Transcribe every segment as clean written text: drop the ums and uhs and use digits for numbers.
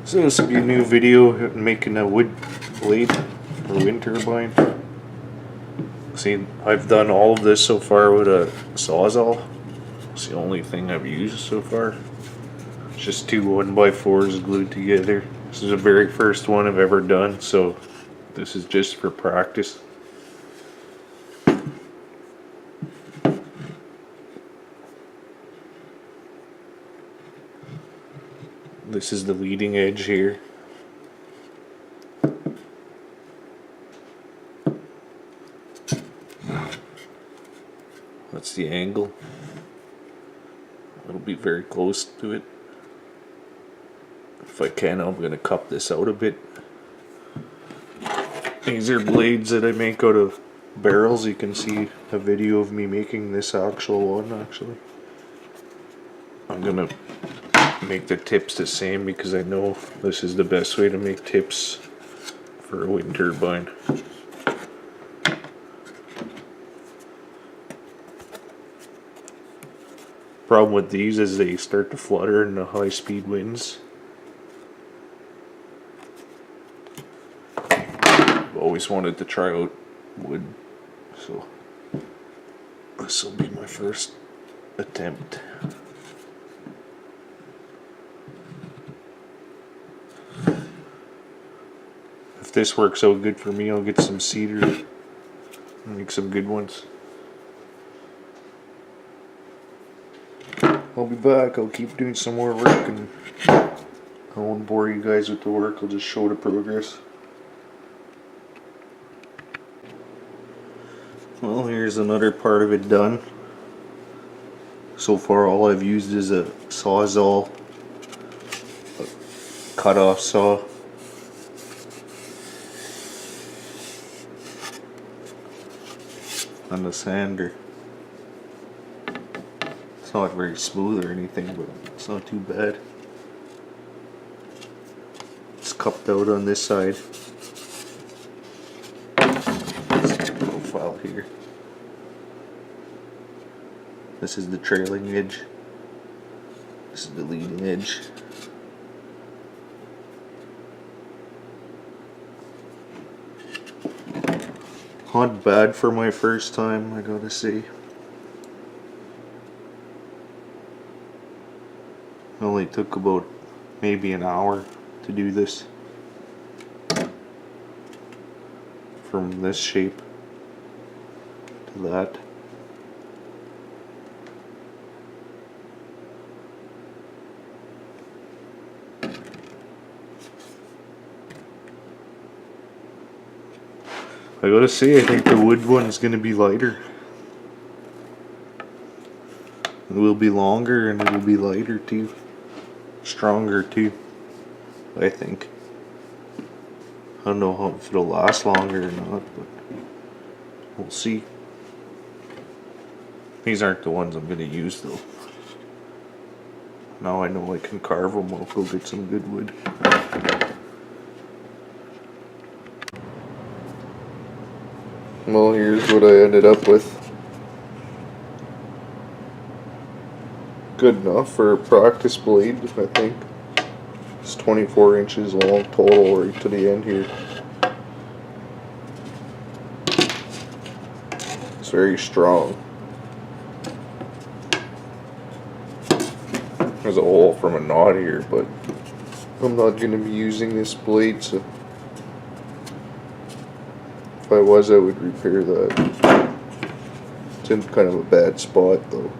So this will be a new video making a wood blade or wind turbine. See, I've done all of this so far with a sawzall. It's the only thing I've used so far. It's just two 1x4s glued together. This is the very first one I've ever done, so this is just for practice. This is the leading edge here. That's the angle. It'll be very close to it. If I can, I'm going to cup this out a bit. These are blades that I make out of barrels. You can see a video of me making this actual one actually. I'm going to make the tips the same because I know this is the best way to make tips for a wind turbine. Problem with these is they start to flutter in the high speed winds. I've always wanted to try out wood, so this will be my first attempt. If this works out good for me, I'll get some cedar and make some good ones. I'll be back. I'll keep doing some more work and I won't bore you guys with the work. I'll just show the progress. Well, here's another part of it done. So far all I've used is a sawzall, a cut-off saw, and a sander. It's not very smooth or anything, but it's not too bad. It's cupped out on this side. This is the profile here. This is the trailing edge. This is the leading edge. Not bad for my first time, I gotta say. It only took about maybe an hour to do this. From this shape to that. I gotta say, I think the wood one is gonna be lighter. It will be longer and it will be lighter too. Stronger too, I think. I don't know if it'll last longer or not, but we'll see. These aren't the ones I'm going to use though. Now I know I can carve them. I'll go get some good wood. Well, here's what I ended up with. Good enough for a practice blade, I think. It's 24 inches long total right to the end here. It's very strong. There's a hole from a knot here, but I'm not going to be using this blade, so if I was, I would repair that. It's in kind of a bad spot though.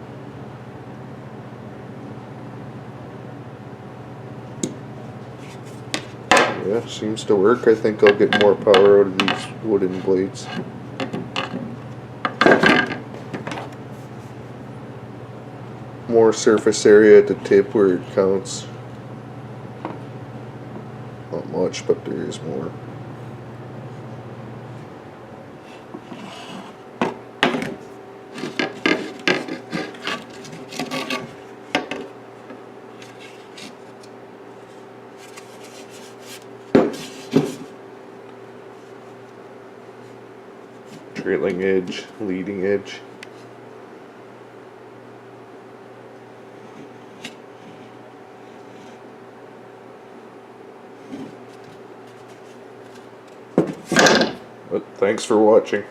Yeah, seems to work. I think I'll get more power out of these wooden blades. More surface area at the tip where it counts. Not much, but there is more. Trailing edge, leading edge. But thanks for watching.